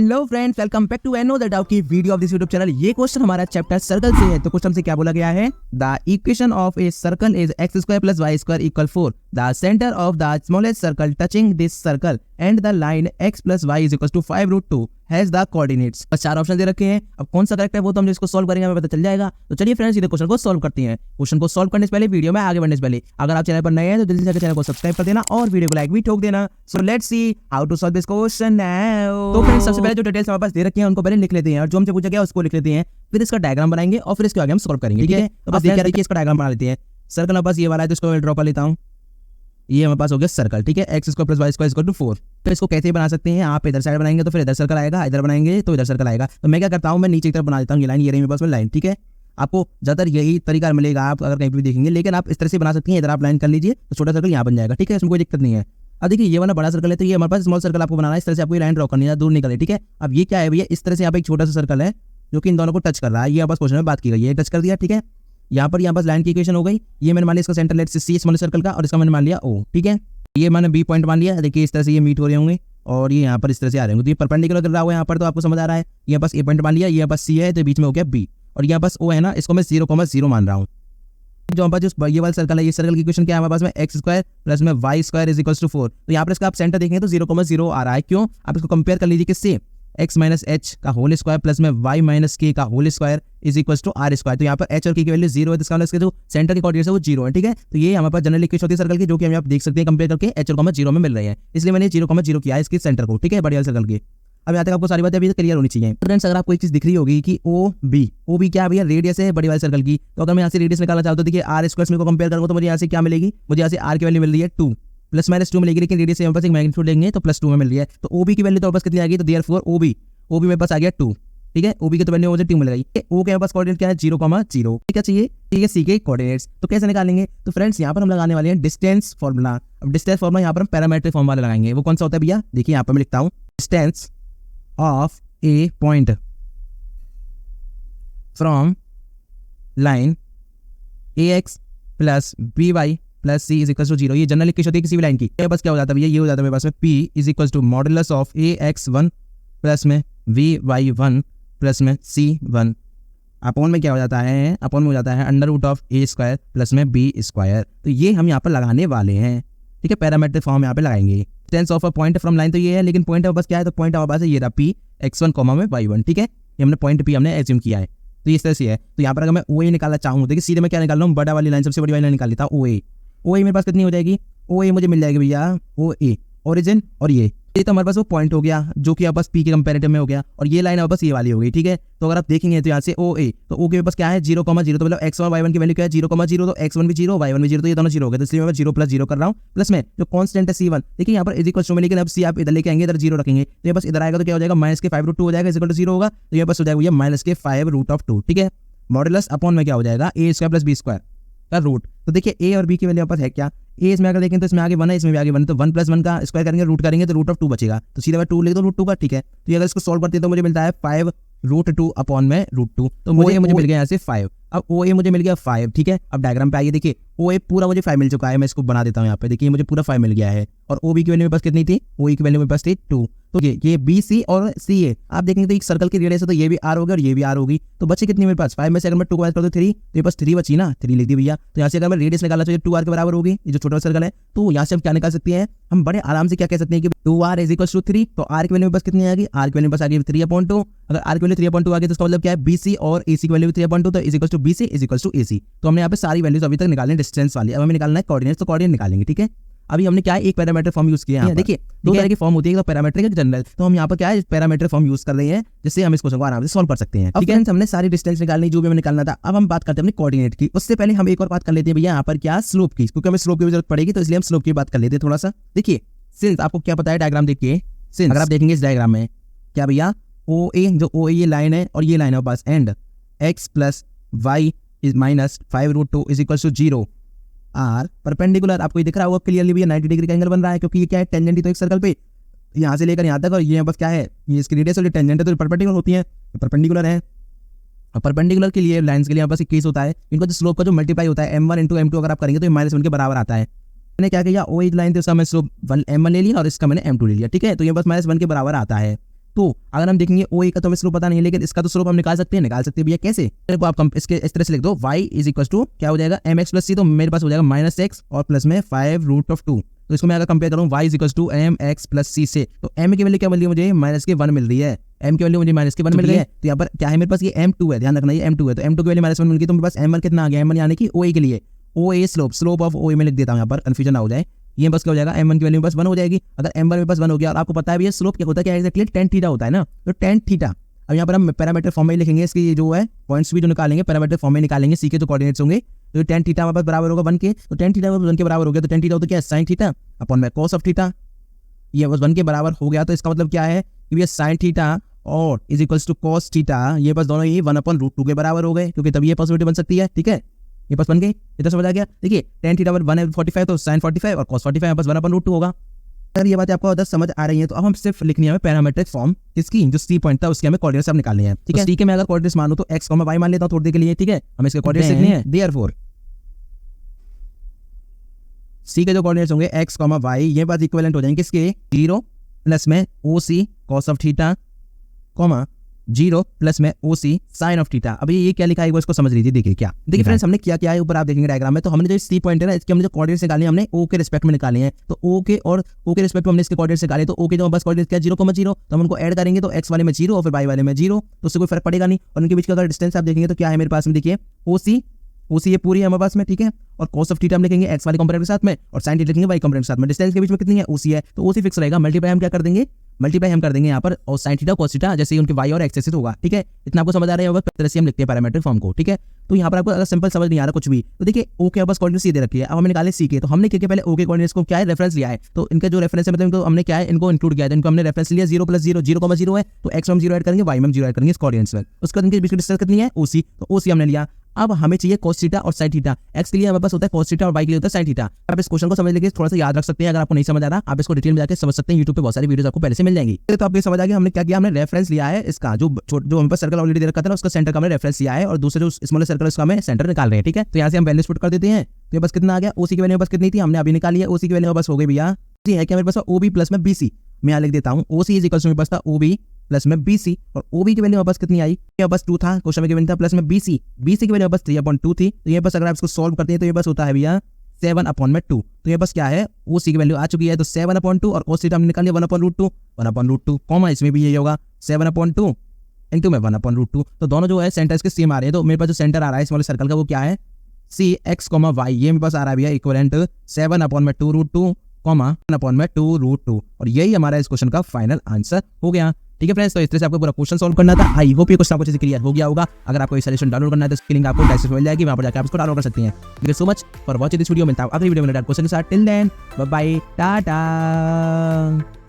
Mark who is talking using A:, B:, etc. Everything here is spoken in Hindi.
A: Hello friends, welcome back to another doubt की video of this YouTube channel. ये क्वेश्चन हमारा चैप्टर सर्कल से है। तो क्वेश्चन से क्या बोला गया है? The equation of a circle is x square plus y square equal 4। The centre of the smallest circle touching this circle and the line x plus y is equal to 5√2 has the coordinates. बस 4 ऑप्शन दे रखे हैं। अब कौन सा करेक्ट है वो तो हम इसको सॉल्व करेंगे, हमें पता चल जाएगा। तो चलिए फ्रेंड्स, सीधे क्वेश्चन को सॉल्व करते हैं। क्वेश्चन को सॉल्व करने से पहले, वीडियो में आगे बढ़ने से पहले, अगर आप चैनल पर नए हैं तो जल्दी से चैनल को सब्सक्राइब कर देना और वीडियो को लाइक भी ठोक देना। So let's see how to solve this question now. तो फ्रेंड्स, सबसे पहले जो डिटेल्स हमारे पास दे रखे हैं उनको पहले लिख लेते हैं और जो हमसे पूछा गया उसको लिख लेते हैं। फिर इसका डायग्राम बनाएंगे और फिर इसके आगे हम सॉल्व करेंगे। ठीक है, तो बस देखिए इसका डायग्राम बना लेते हैं। सर्कल हमारे पास ये वाला है तो इसको ड्रॉ कर लेता हूँ। ये हमारे पास हो गया सर्कल। ठीक है, x square plus y square equal to 4। तो इसको कैसे बना सकते हैं? आप इधर साइड बनाएंगे तो फिर इधर सर्कल आएगा, इधर बनाएंगे तो इधर सर्कल आएगा। तो मैं क्या करता हूँ, मैं नीचे की तरफ बना देता हूँ ये लाइन। ये रही मेरे पास में लाइन। ठीक है, आपको ज़्यादातर यही तरीका मिलेगा आप अगर कहीं भी देखेंगे, लेकिन आप इस तरह से बना सकते हैं। इधर आप लाइन कर लीजिए तो छोटा सर्कल यहाँ बन जाएगा। ठीक है, इसमें कोई दिक्कत नहीं है। अब देखिए ये वाला बड़ा सर्कल है तो ये हमारे पास स्मॉल सर्कल आपको बनाना है। इस तरह से आपको लाइन ड्रॉ करनी है, दूर निकले। ठीक है, अब ये क्या है भैया, इस तरह से यहाँ पे एक छोटा सा सर्कल है जो कि इन दोनों को टच कर रहा है। ये आपस क्वेश्चन में बात की गई है, टच कर दिया। ठीक है, यहाँ पर लाइन की इक्वेशन हो गई। ये मैंने मान लिया इसका सेंटर लेट से सी स्मॉल सर्कल का, और इसका मैंने मान लिया ओ। ठीक है, ये मैंने बी पॉइंट मान लिया। देखिए इस तरह से ये मीट हो रहे होंगे और ये यहाँ पर इस तरह से आ रहे होंगे। तो ये परपेंडिकुलर कर रहा हुआ यहाँ पर, तो आपको समझ आ रहा है। यहाँ पास ए पॉइंट मान लिया, ये पास सी है तो बीच में हो गया बी, और यहाँ पास ओ है ना, इसको मैं 0,0 मान रहा हूँ। जो हमारे पास जो ये वाला सर्कल है, ये सर्कल की इक्वेशन क्या है हमारे पास में? एक्स स्क्वायर प्लस में y square is equal to 4। तो यहाँ पर इसका आप सेंटर देखेंगे तो 0,0 आ रहा है। क्यों? आप इसको कंपेयर कर लीजिए किससे? x माइनस एच का होल स्क्वायर प्लस में y माइनस के का whole square is equal to r square. तो यहाँ पर h और k की वैल्यू 0 है, तो इसका मतलब इसके जो सेंटर के कोऑर्डिनेट्स है वो 0 है। ठीक है, तो ये हमारे पास जनरल इक्वेशन होती है सर्कल की, जो कि हम आप देख सकते हैं कंपेयर करके h और 0 में मिल रही है। इसलिए मैंने 0,0 किया है इसके सेंटर को। ठीक है, बड़े वाले सर्कल की। अब यहाँ तक आपको सारी बातें अभी क्लियर होनी चाहिए। फ्रेंड्स, अगर आपको एक चीज दिख रही होगी कि ओ बी क्या भैया? रेडियस है बड़ी वाले सर्कल की। तो अगर मैं यहाँ से रेडियस निकालना चाहता हूँ, देखिए आर स्क्वायर को कंपेयर करूँ तो मुझे यहाँ से क्या मिलेगी? मुझे यहाँ से आर की वैल्यू मिल रही है 2 प्लस माइनस 2 मिलेगी, लेकिन रेडियस से एक मैग्नीट्यूड लेंगे तो +2 में मिल रही है। तो ओबी की वैल्यू तो बस कितनी आएगी? तो देयरफॉर ओबी मेरे पास आ गया 2। ठीक है, ओबी की तो वैल्यू मुझे 2 मिल गई। ओ के पास कोऑर्डिनेट क्या है? 0,0। क्या चाहिए? ठीक है, सी के कोऑर्डिनेट्स। तो कैसे निकालेंगे? तो फ्रेंड्स, यहाँ पर हम लगाने वाले हैं डिस्टेंस फार्मूला। अब डिस्टेंस फार्मूला यहाँ पर हम पैरामीट्रिक फॉर्म वाला लगाएंगे। वो कौन सा होता है भैया? देखिए यहाँ पर मैं लिखता हूँ, distance of a point from line ax plus by plus c is equal to 0। ये जनरल इक्वेशन होती है किसी भी लाइन की। बस क्या हो जाता है भैया? ये हो जाता है मेरे पास में p is equal to modulus of ax1 plus में vy1 प्लस में c1 अपॉन में क्या हो जाता है? अपॉन में हो जाता है under root of a square plus में b स्क्वायर। तो ये हम यहाँ पर लगाने वाले हैं। ठीक है, पैरामीट्रिक फॉर्म यहाँ पे लगाएंगे। Distance of a point from line तो ये है, लेकिन पॉइंट बस क्या है? तो पॉइंट हमारे पास है ये रहा p x1 कॉमा में y1। ठीक है, ये हमने पॉइंट p हमने एज्यूम किया है। तो इस तरह से है। तो यहाँ पर अगर मैं OA निकालना चाहूँ, देखिए सीधे मैं क्या निकाल रहा हूँ? बड़ा वाली लाइन, सबसे बड़ी वाली लाइन निकाल लेता हूँ OA मेरे पास कितनी हो जाएगी? OA मुझे मिल जाएगी भैया OA ओरिजिन, और ये तो हमारे पास वो पॉइंट हो गया जो कि आपस पी के कंपैरेटिव में हो गया, और ये लाइन हमारे पास ये वाली हो गई। ठीक है, तो अगर आप देखेंगे तो यहाँ से OA, तो O के पास क्या है? 0,0। तो मतलब x और y1 की वैल्यू क्या है? 0,0। तो x1 भी 0 y1 भी 0, तो ये दोनों 0 हो गए। तो इसलिए मैं 0 + 0 कर रहा हूँ, प्लस में जो कांस्टेंट है c1। देखिए यहाँ पर इज इक्वल टू में, लेकिन अब c आप इधर लेके आएंगे, इधर 0 रखेंगे तो ये बस इधर आएगा तो क्या हो जाएगा? माइनस के 5√2 हो जाएगा, इज इक्वल टू 0 होगा। तो ये बस हो जाएगा माइनस के 5√2। ठीक है, मॉडुलस अपॉन में क्या हो जाएगा? a square plus b square का रूट। तो देखिए a और b की वैल्यू पास है क्या? a इसमें अगर देखें तो इसमें आगे 1 है, इसमें भी आगे 1, तो 1 + 1 का स्क्वायर करेंगे, रूट करेंगे तो रूट ऑफ 2 बचेगा। तो सीधा 2 लिख दो रूट 2 का। ठीक है, तो ये अगर इसको सॉल्व करते हैं तो मुझे मिलता है 5√2 अपॉन में √2। तो मुझे मिल गया यहाँ से 5। अब OA मुझे मिल गया 5। ठीक है, अब डायग्राम पे आइए। देखिए OA पूरा मुझे 5 मिल चुका है। मैं इसको बना देता हूँ यहाँ पे। देखिए मुझे पूरा 5 मिल गया है, और OB की वैल्यू मेरे पास कितनी थी? OA की वैल्यू मेरे पास थी 2। तो ये BC और CA आप देखेंगे तो एक सर्कल की रेडियस है, तो ये भी R होगी और ये भी R होगी। तो बचे कितनी मेरे पास? 5 में से अगर मैं 2 को ऐड कर दूं 3, तो ये पास 3 बची ना, 3 लिख दी भैया। तो यहाँ से अगर मैं रेडियस निकालना चाहिए 2R के बराबर होगी, ये जो छोटा सर्कल है। तो यहाँ से हम क्या निकाल सकते हैं? हम बड़े आराम से क्या कह सकते हैं कि 2R इज इक्वल टू 3। तो R की वैल्यू बस कितनी आएगी? R की वैल्यू बस आ गई 3/2। अगर R की वैल्यू 3/2 आ गई तो इसका मतलब क्या है? BC और AC की वैल्यू 3/2, तो is equal to BC is equal to AC। तो हमने यहाँ पे सारी वैल्यूज अभी तक निकालने डिस्टेंस वाली। अब हमें निकालना है कोऑर्डिनेट्स, तो कोऑर्डिनेट निकालेंगे। ठीक है, अभी हमने क्या है? एक पैरामीटर फॉर्म यूज किया है। देखिए दो तरह की फॉर्म होती है, एक पैरामीट्रिक, एक जनरल। तो हम यहाँ पर क्या है? पैरामीट्रिक फॉर्म यूज कर रहे हैं, जिससे हम इस क्वेश्चन को आराम से सॉल्व कर सकते हैं। ठीक है, हमने सारी डिस्टेंस निकालनी जो भी हमें निकालना था। अब हम बात करते हैं अपनी कोऑर्डिनेट की। उससे पहले हम एक और बात कर लेते हैं भैया, यहाँ पर क्या? स्लोप की, क्योंकि हमें स्लोप की जरूरत पड़ेगी, तो इसलिए हम स्लोप की बात कर लेते हैं थोड़ा सा। देखिए सिंस आपको क्या पता है, डायग्राम देखिए, सिंस अगर आप देखेंगे इस डायग्राम में क्या भैया? OA, जो OA ये लाइन है और ये लाइन है पास, and x plus y is minus 5√2 is equal to 0 are perpendicular. आपको ये दिख रहा होगा क्लियरली भैया 90 डिग्री का एंगल बन रहा है, क्योंकि ये क्या है? टेंजेंट ही तो एक सर्कल पे यहाँ से लेकर यहाँ तक, और ये बस क्या है? ये इसकी रेडियस और टेंजेंट है, तो परपेंडिकुलर होती है, परपेंडिकुलर है। और परपेंडिकुलर के लिए लाइंस के लिए यहाँ पास एक केस होता है, इनका जो स्लोप का जो मल्टीप्लाई होता है m1 × m2 अगर आप करेंगे तो ये -1 के बराबर आता है। मैंने क्या किया? OA लाइन थी, उसका मैं स्लोप m1 ले लिया और इसका मैंने m2 ले लिया। ठीक है, तो ये बस -1 के बराबर आता है। तो अगर हम देखेंगे ओ ए का तो हमें स्लोप पता नहीं है, लेकिन इसका तो स्लोप हम निकाल सकते हैं भैया। कैसे? को आप इसके इस तरह से लिख दो, y इज इक्वल टू क्या हो जाएगा mx प्लस सी, तो मेरे पास हो जाएगा -x और प्लस में 5√2। तो इसको मैं अगर कंपेयर करूँ y is equal to mx plus C से, तो m की वैल्यू क्या मिल रही है मुझे? -1 मिल रही है। m की वैल्यू मुझे -1 मिल रही है, तो यहाँ पर क्या है मेरे पास? ये m2 है, ध्यान रखना ये m2 है, तो m2 की वैल्यू -1 मिल गई, तो मेरे पास m1 कितना आ गया? m1 यानी कि OA के लिए OA स्लोप ऑफ OA में लिख देता हूँ यहाँ पर, कंफ्यूजन ना हो जाए। ये बस क्या हो जाएगा? m1 की वैल्यू बस 1 हो जाएगी। अगर m1 में बस 1 हो गया, और आपको पता है भैया स्लोप क्या होता है, क्या एक्जेक्टली tan थीटा होता है ना, तो tan थीटा। अब यहाँ पर हम पैरामीटर फॉर्म में लिखेंगे, इसकी जो है पॉइंट्स भी जो निकालेंगे पैरामीटर फॉर्म में निकालेंगे, सी के जो कोऑर्डिनेट्स होंगे, तो tan थीटा हमारे पास बराबर होगा 1 के, तो tan थीटा 1 के बराबर हो गया, तो tan थीटा होता क्या है? sin थीटा अपॉन में cos ऑफ थीटा। ये बस 1 के बराबर हो गया, तो इसका मतलब क्या है कि भैया sin थीटा और is equals to cos theta, ये बस दोनों ही 1/√2 के बराबर हो गए, क्योंकि तब ये पॉसिबिलिटी बन सकती है। ठीक है, ये बस बन गई, इतना समझ आ गया। देखिए tan थीटा 1/45 तो sin 45 और cos 45 बस 1/√2 होगा। अगर ये बात आपको समझ आ रही है, तो अब हम सिर्फ लिखनी है पैरामीट्रिक फॉर्म, इसकी जो सी पॉइंट था उसके हमें कोऑर्डिनेट्स अब निकालने हैं। ठीक है, सी के मैं अगर कोऑर्डिनेट्स मानूं तो x, y मान लेता हूं थोड़ी देर के लिए। ठीक है, हमें इसके कोऑर्डिनेट्स लिखने हैं। देयरफॉर सी के जो कोऑर्डिनेट्स होंगे x, y, ये बात इक्विवेलेंट हो जाएंगे किसके? 0 प्लस में OC cos of theta, 0 plus में OC साइन ऑफ थीटा। अभी ये क्या लिखा है वो इसको समझ लीजिए। देखिए क्या, देखिए फ्रेंड्स हमने क्या किया है ऊपर आप देखेंगे डायग्राम में, तो हमने जो सी पॉइंट है ना, इसके हमने जो कोऑर्डिनेट्स निकाले हमने O के रिस्पेक्ट में निकाले हैं, तो O के और O के रिस्पेक्ट में हमने इसके कोऑर्डिनेट्स निकाले, तो O के जो बस कोऑर्डिनेट्स क्या 0,0, तो हम उनको ऐड करेंगे, तो x वाले में 0 और फिर y वाले में 0, तो उससे कोई फर्क पड़ेगा नहीं। और उनके बीच का अगर डिस्टेंस आप देखेंगे तो क्या है मेरे पास में? देखिए OC ये पूरी है हमारे पास में। ठीक है, और cos ऑफ थीटा हम लिखेंगे x वाले कंपोनेंट के साथ में, और sin थीटा लिखेंगे y कंपोनेंट के साथ में। डिस्टेंस के बीच में कितनी है? OC है, तो OC फिक्स रहेगा। मल्टीप्लाई हम क्या कर देंगे? मल्टीप्लाई हम कर देंगे यहाँ पर, और sin थीटा cos थीटा जैसे ही उनके y और x एक्सिस होगा। ठीक है, इतना आपको समझ आ रहा है होगा, किस तरह से हम लिखते हैं पैरामीट्रिक फॉर्म को। ठीक है, तो यहाँ पर आपको अगर सिंपल समझ नहीं आ रहा कुछ भी, तो देखिए O के बस कोऑर्डिनेट्स सी दे रखी है, अब हमें निकाले सी के, तो हमने क्या पहले O के कोऑर्डिनेट्स को क्या है रेफरेंस लिया है, तो इनका जो रेफरेंस है मतलब इनको हमने क्या है इनको इंक्लूड किया है, इनको हमने रेफरेंस लिया 0 + 0 0,0 है, तो x में हम 0 ऐड करेंगे, y में हम 0 ऐड करेंगे इस कोऑर्डिनेट्स में। उसके बाद इनके बीच की डिस्टेंस कितनी है? OC, तो OC हमने लिया। अब हमें चाहिए cos थीटा और sin थीटा। x के लिए हमारे पास होता है cos थीटा और y के लिए होता है sin थीटा। आप इस क्वेश्चन को समझ लेंगे, थोड़ा सा याद रख सकते हैं। अगर आपको नहीं समझ आ रहा, आप इसको डिटेल में जाकर समझ सकते हैं, YouTube पे बहुत सारी वीडियोस आपको पहले से मिल जाएंगी। तो आपको समझ आ गया हमने क्या किया, हमने रेफरेंस लिया है इसका, जो हमारे पास सर्कल ऑलरेडी दे रखा था ना, उसका सेंटर का हमने रेफरेंस लिया है, और दूसरे जो स्मॉलर सर्कल उसका हमें सेंटर निकाल रहे हैं। ठीक है, तो यहाँ से हम वैल्यूज पुट कर देते हैं, तो ये बस कितना आ गया? OC की वैल्यू बस कितनी थी हमने अभी निकाली है, OC की वैल्यू बस हो गई भैया जी है क्या मेरे पास OB प्लस में BC। मैं यहाँ लिख देता हूँ OC इज इक्वल टू मेरे पास था OB प्लस में BC, और OB की वैल्यू बस कितनी आई? ये बस 2 था, क्वेश्चन में गिवन था, प्लस में BC की वैल्यू बस 3/2 थी, तो ये बस अगर आप इसको सॉल्व करते हैं तो ये बस होता है भैया 7/2। तो ये बस क्या है? OC की वैल्यू आ चुकी है, तो 7/2 और cos थीटा हमने निकाल लिया 1/√2 कॉमा इसमें भी यही होगा 7/2 इंटू में 1/√2। तो दोनों जो है सेंटर इसके सेम आ रहे हैं, तो मेरे पास जो सेंटर आ रहा है स्मॉल सर्कल का वो क्या है? C x, y, ये मेरे पास आ रहा है भैया इक्विवेलेंट 7/2√2 1/2√2, और यही हमारा इस क्वेश्चन का फाइनल आंसर हो गया। ठीक है फ्रेंड्स, तो इस तरह से आपको पूरा क्वेश्चन सॉल्व करना था। आई होप ये क्वेश्चन आपको अच्छे से क्लियर हो गया होगा। अगर आपको ये सॉल्यूशन डाउनलोड करना है तो इसकी लिंक आपको डिस्क्रिप्शन में मिल जाएगी, वहां पर जाकर आप इसको डाउनलोड कर सकते हैं। Thank you so much for watching this video. मिलता हूं अगली वीडियो में क्वेश्चन के साथ। Till then bye bye, Tata.